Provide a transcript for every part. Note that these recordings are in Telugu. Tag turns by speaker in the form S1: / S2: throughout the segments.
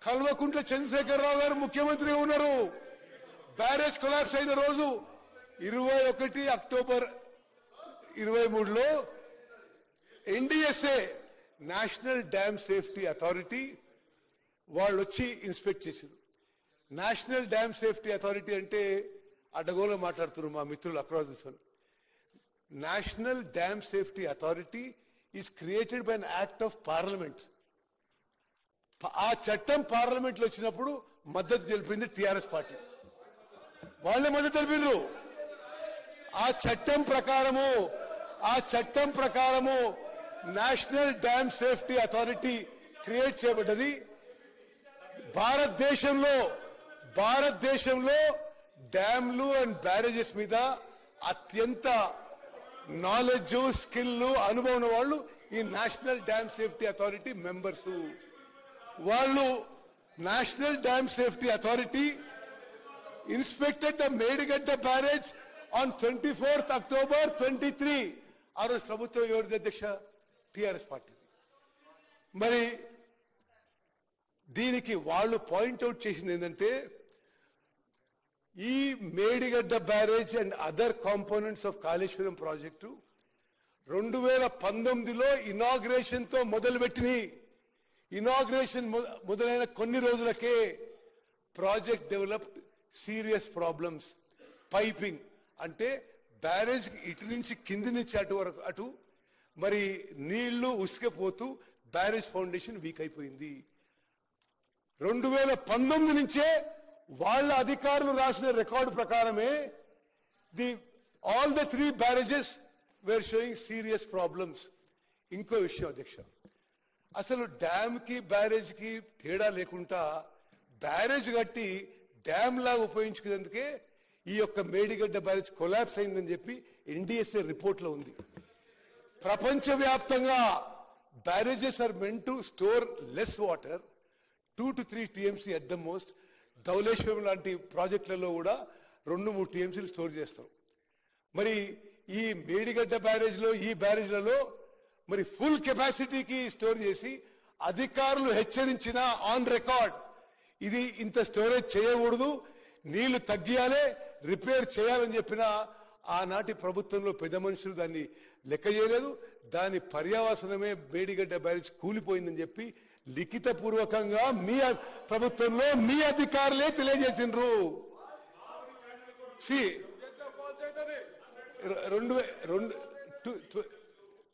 S1: కల్వకుంట్ల చంద్రశేఖరరావు గారు ముఖ్యమంత్రిగా ఉన్నారు. బ్యారేజ్ కొలాప్స్ అయిన రోజు 21 అక్టోబర్ 23లో NDSA national dam safety authority వాళ్ళు వచ్చి ఇన్స్పెక్ట్ చేశారు. నేషనల్ డ్యామ్ సేఫ్టీ అథారిటీ అంటే అడ్డగోలు మాట్లాడుతున్నారు మా మిత్రులు across this one. National dam safety authority is created by an act of parliament. ఆ చట్టం పార్లమెంట్లో వచ్చినప్పుడు మద్దతు తెలిపింది టీఆర్ఎస్ పార్టీ. వాళ్ళే మద్దతు తెలిపిండ్రు. ఆ చట్టం ప్రకారము national dam safety authority create చేయబడ్డది. భారతదేశంలో డ్యామ్లు అండ్ బ్యారేజెస్ మీద అత్యంత నాలెడ్జ్, స్కిల్, అనుభవం వాళ్ళు ఈ national dam safety authority members. వాళ్ళు national dam safety authority inspected the Medigadda barrage on 24th October 23. ఆ రోజు ప్రభుత్వం ఎవరిది అధ్యక్ష? TRS party. మరి దీనికి వాళ్ళు పాయింట్అవుట్ చేసింది ఏంటంటే ఈ Medigadda barrage and other components of Kaleshwaram project 2019లో ఇనాగ్రేషన్ తో మొదలుపెట్టినాయి. ఇనాగ్రేషన్ మొదలైన కొన్ని రోజులకే project developed serious problems. Piping అంటే బ్యారేజ్ ఇటు నుంచి కింది నుంచి అటు మరి నీళ్లు ఉసుకపోతూ బ్యారేజ్ ఫౌండేషన్ వీక్ అయిపోయింది. 2019 నుంచే వాళ్ళ అధికారులు రాసిన రికార్డు ప్రకారమే all the 3 barrages were showing serious problems. ఇంకో విషయం అధ్యక్ష, అసలు డ్యామ్ కి బ్యారేజ్ కి తేడా లేకుండా బ్యారేజ్ కట్టి డ్యామ్ లాగా ఉపయోగించుకునేందుకే ఈ యొక్క మేడిగడ్డ బ్యారేజ్ కొలాప్స్ అయిందని చెప్పి ఎన్డీఎస్ఏ రిపోర్ట్ లో ఉంది. ప్రపంచవ్యాప్తంగా barrages are meant to store less water, 2 to 3 TMC at the most. Dowleswaram లాంటి ప్రాజెక్టులలో కూడా 2-3 TMCలు స్టోర్ చేస్తారు. మరి ఈ మేడిగడ్డ బ్యారేజ్లో ఈ బ్యారేజ్లలో మరి ఫుల్ కెపాసిటీకి స్టోర్ చేసి అధికారులు హెచ్చరించిన ఆన్ రికార్డ్ ఇది ఇంత స్టోరేజ్ చేయకూడదు, నీళ్లు తగ్గియాలే, రిపేర్ చేయాలని చెప్పిన ఆనాటి ప్రభుత్వంలో పెద్ద మనుషులు దాన్ని లెక్క చేయలేదు. దాని పర్యవసనమే మేడిగడ్డ బ్యారేజ్ కూలిపోయిందని చెప్పి లిఖితపూర్వకంగా మీ ప్రభుత్వంలో మీ అధికారులే తెలియజేసిండ్రు.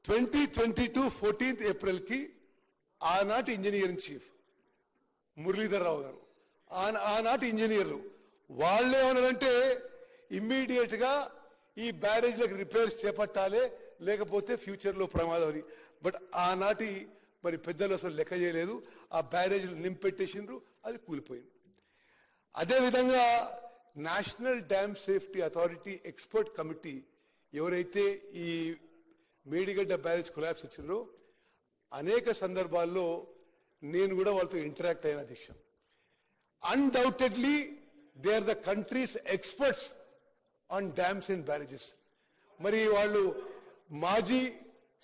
S1: 2022 14th April కి ఆనాటి ఇంజనీరింగ్ చీఫ్ మురళీధర్ రావు గారు, ఆనాటి ఇంజనీర్లు వాళ్ళేమన్నారంటే ఇమ్మీడియట్ గా ఈ బ్యారేజ్లకు రిపేర్స్ చేపట్టాలి, లేకపోతే ఫ్యూచర్ లో ప్రమాదం అని. బట్ ఆనాటి మరి పెద్దలు అసలు లెక్క చేయలేదు, ఆ బ్యారేజ్లు నింపెట్టేసిండ్రు, అది కూలిపోయింది. అదేవిధంగా national dam safety authority expert committee ఎవరైతే ఈ మేడిగడ్డ బ్యారేజ్ కొలాప్స్ వచ్చిందో అనేక సందర్భాల్లో నేను కూడా వాళ్ళతో ఇంటరాక్ట్ అయిన అధ్యక్ష. Undoubtedly they are the countries experts on dams and barrages. మరి వాళ్ళు మాజీ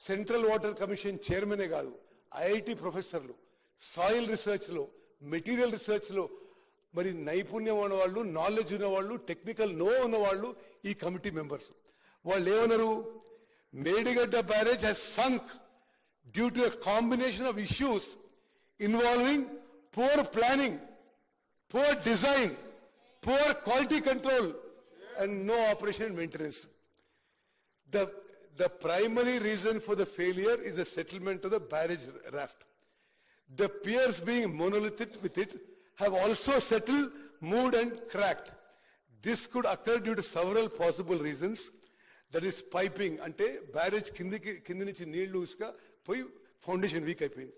S1: సెంట్రల్ వాటర్ కమిషన్ చైర్మనే కాదు, ఐఐటి ప్రొఫెసర్లు, సాయిల్ రీసెర్చ్ లో, మెటీరియల్ రీసెర్చ్ లో మరి నైపుణ్యం ఉన్నవాళ్ళు, నాలెడ్జ్ ఉన్నవాళ్ళు, టెక్నికల్ నో ఉన్నవాళ్ళు ఈ కమిటీ మెంబర్స్. వాళ్ళు ఏమన్నారు? Medigadda barrage has sunk due to a combination of issues involving poor planning, poor design, poor quality control and no operation and maintenance. The primary reason for the failure is the settlement of the barrage raft. The piers being monolithic with it have also settled, moved and cracked. This could occur due to several possible reasons. That is piping, ante barrage kindi nunchi neellu uska poi foundation weak అయిపోయింది.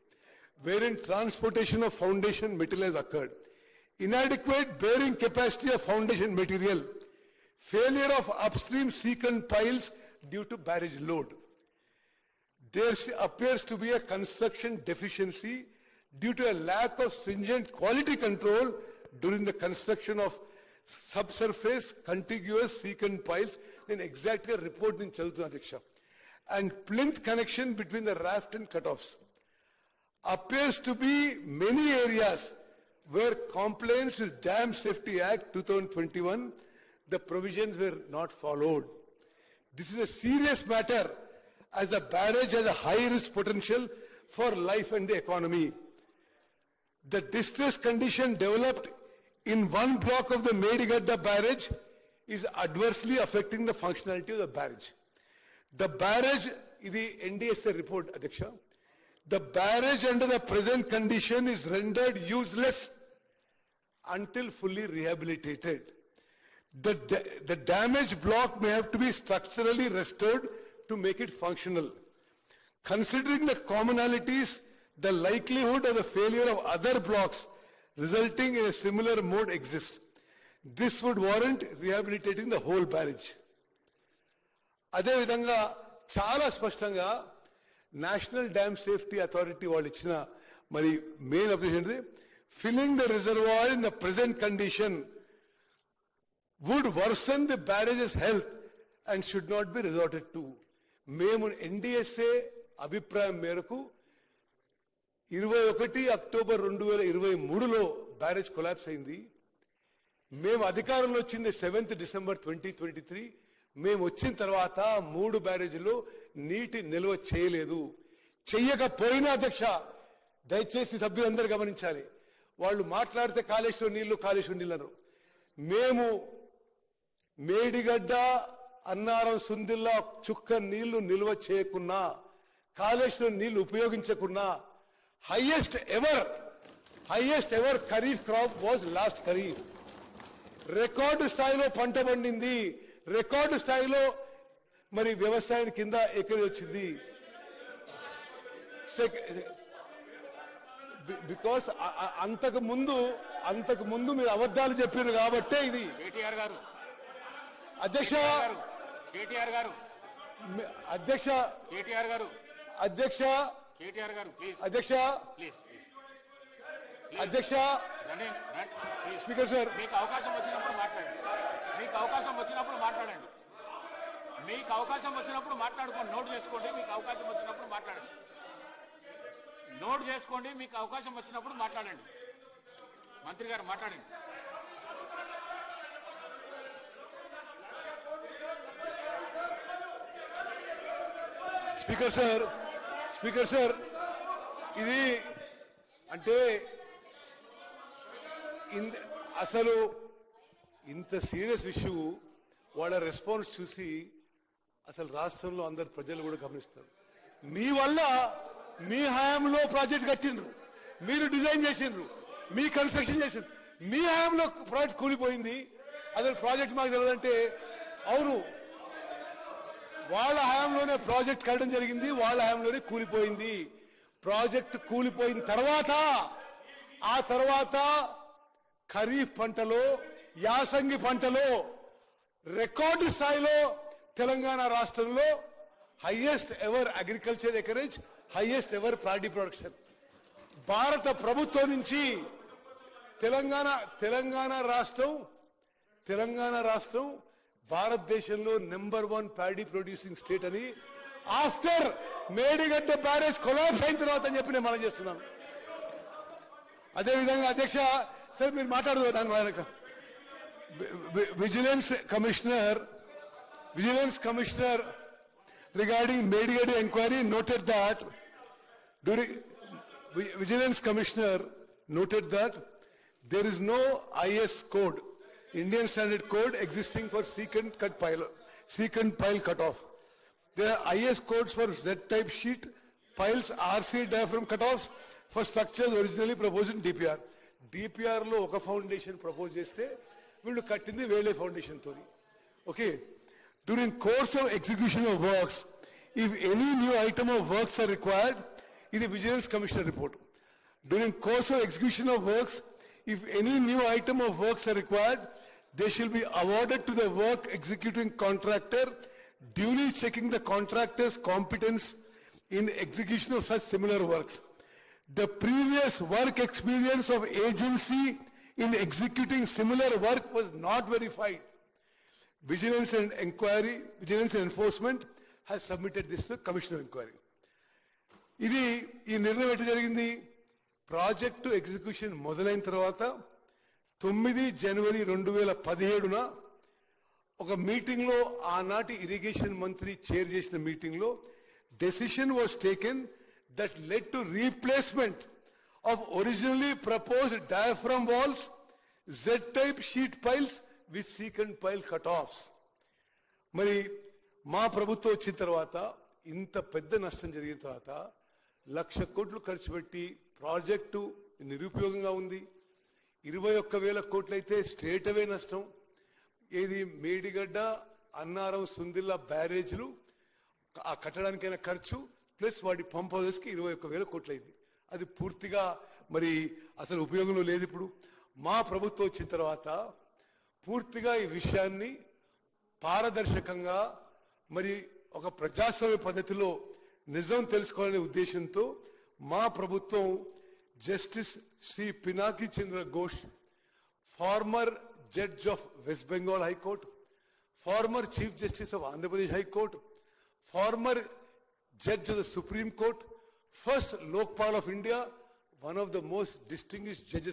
S1: Wherein transportation of foundation material has occurred. Inadequate bearing capacity of foundation material. Failure of upstream secant piles due to barrage load. There appears to be a construction deficiency due to a lack of stringent quality control during the construction of subsurface contiguous secant piles. Then exactly a report in Chalutuna Diksha. And plinth connection between the raft and cutoffs. Appears to be many areas where compliance with Dam Safety Act 2021, the provisions were not followed. This is a serious matter as the barrage has a high risk potential for life and the economy. The distress condition developed in one block of the Medigadda barrage is adversely affecting the functionality of the barrage. The barrage, the NDSA report, Adhyaksha, the barrage under the present condition is rendered useless until fully rehabilitated. The damaged block may have to be structurally restored to make it functional. Considering the commonalities, the likelihood of the failure of other blocks resulting in a similar mode exists. This would warrant rehabilitating the whole barrage. అదే విధంగా చాలా స్పష్టంగా నేషనల్ డ్యామ్ సేఫ్టీ అథారిటీ వాళ్ళు ఇచ్చిన మరి main objection filling the reservoir in the present condition would worsen the barrage's health and should not be resorted to. మేము ఎన్డీఎస్ఏ అభిప్రాయం మేరకు 21 అక్టోబర్ 2023లో బ్యారేజ్ కొలాప్స్ అయింది. మేము అధికారంలో వచ్చింది 7th డిసెంబర్ 2023. మేము వచ్చిన తర్వాత 3 బ్యారేజీలు నీటి నిల్వ చేయలేదు. చెయ్యకపోయినా అధ్యక్ష, దయచేసి సభ్యులందరూ గమనించాలి, వాళ్ళు మాట్లాడితే కాళేశ్వరం నీళ్లు అన్నారు. మేము మేడిగడ్డ, అన్నారం, సుందిల్లా చుక్క నీళ్లు నిల్వ చేయకున్నా, కాళేశ్వరం నీళ్లు ఉపయోగించకున్నా, highest ever kharif crop was last kharif. Record స్థాయిలో పంట పండింది, రికార్డు స్థాయిలో మరి వ్యవసాయం కింద ఎక్కడి వచ్చింది. బికాస్ అంతకు ముందు మీరు అబద్ధాలు చెప్పారు కాబట్టే ఇది.
S2: కేటీఆర్ గారు,
S1: అధ్యక్ష
S2: కేటీఆర్ గారు,
S1: అధ్యక్ష
S2: కేటీఆర్ గారు,
S1: అధ్యక్ష
S2: కేటీఆర్ గారు, ప్లీజ్
S1: అధ్యక్ష
S2: ప్లీజ్
S1: అధ్యక్ష
S2: ప్లీజ్.
S1: స్పీకర్ సార్,
S2: మీకు అవకాశం వచ్చినప్పుడు మాట్లాడండి. మీకు అవకాశం వచ్చినప్పుడు మాట్లాడండి. మీకు అవకాశం వచ్చినప్పుడు మాట్లాడుకోండి. నోట్ చేసుకోండి. మీకు అవకాశం వచ్చినప్పుడు మాట్లాడండి. నోట్ చేసుకోండి. మీకు అవకాశం వచ్చినప్పుడు మాట్లాడండి. మంత్రి గారు మాట్లాడండి.
S1: స్పీకర్ సార్, ఇది అంటే అసలు ఇంత సీరియస్ ఇష్యూ వాళ్ళ రెస్పాన్స్ చూసి అసలు రాష్ట్రంలో అందరు ప్రజలు కూడా గమనిస్తారు. మీ వల్ల మీ హయాంలో ప్రాజెక్ట్ కట్టిండ్రు, మీరు డిజైన్ చేసిండ్రు, మీ కన్స్ట్రక్షన్ చేసిండ్రు, మీ హయాంలో ప్రాజెక్ట్ కూలిపోయింది. అసలు ప్రాజెక్ట్ మాకు తెలియదంటే అవును, వాళ్ళ హయాంలోనే ప్రాజెక్ట్ కట్టడం జరిగింది, వాళ్ళ హయాంలోనే కూలిపోయింది. ప్రాజెక్ట్ కూలిపోయిన ఆ తర్వాత ఖరీఫ్ పంటలో, యాసంగి పంటలో రికార్డు స్థాయిలో తెలంగాణ రాష్ట్రంలో highest ever agriculture acreage, highest ever paddy production. భారత ప్రభుత్వం నుంచి తెలంగాణ రాష్ట్రం భారతదేశంలో నెంబర్ 1 ప్యాడీ ప్రొడ్యూసింగ్ స్టేట్ అని ఆఫ్టర్ మేడిగడ్డ బ్యారేజ్ కొలాప్స్ అయిన తర్వాత అని చెప్పి నేను మనం చేస్తున్నాను. అదేవిధంగా అధ్యక్ష సార్, మీరు మాట్లాడదు. Vigilance commissioner regarding Medigadda inquiry noted that Vigilance Commissioner noted that there is no IS code, Indian Standard Code, existing for secant pile cutoff. There are IS codes for Z-type sheet piles, RC diaphragm cutoffs for structures originally proposed in DPR. DPR లో ఒక ఫౌండేషన్ ప్రపోజ్ చేస్తే వీళ్ళు కట్టింది వేరే ఫౌండేషన్ తోని. Okay, during course of execution of works, if any new item of works are required, is the Vigilance Commissioner report. During course of execution of works, if any new item of works are required, they shall be awarded to the work executing contractor, duly checking the contractor's competence in execution of such similar works. The previous work experience of agency in executing similar work was not verified. Vigilance and Enforcement has submitted this to the Commission of Inquiry. ఇది ఈ నిర్ణయం ఎట్లా జరిగింది? ప్రాజెక్టు ఎగ్జిక్యూషన్ మొదలైన తర్వాత 9 జనవరి 2017న ఒక మీటింగ్ లో ఆనాటి ఇరిగేషన్ మంత్రి చైర్ చేసిన మీటింగ్ లో decision was taken that led to replacement of originally proposed diaphragm walls Z type sheet piles with secant pile cut offs. మరి మా ప్రభుత్వం వచ్చిన తర్వాత ఇంత పెద్ద నష్టం జరిగిన తర్వాత 1,00,000 కోట్లు ఖర్చు పెట్టి ప్రాజెక్టు నిరుపయోగంగా ఉంది. 21,000 కోట్లయితే స్ట్రేట్ అవే నష్టం. ఏది మేడిగడ్డ, అన్నారం, సుందిల్లా బ్యారేజ్లు ఆ కట్టడానికైనా ఖర్చు ప్లస్ వాటి పంప్ హౌసెస్ కి 21,000 కోట్లయింది. అది పూర్తిగా మరి అసలు ఉపయోగంలో లేదు. ఇప్పుడు మా ప్రభుత్వం వచ్చిన తర్వాత పూర్తిగా ఈ విషయాన్ని పారదర్శకంగా మరి ఒక ప్రజాస్వామ్య పద్ధతిలో నిజం తెలుసుకోవాలనే ఉద్దేశంతో మా ప్రభుత్వం justice Shri Pinaki Chandra Ghosh, former judge of West Bengal high court, former chief justice of Andhra Pradesh high court, former judge of the Supreme Court, first Lokpal of India, one of the most distinguished judges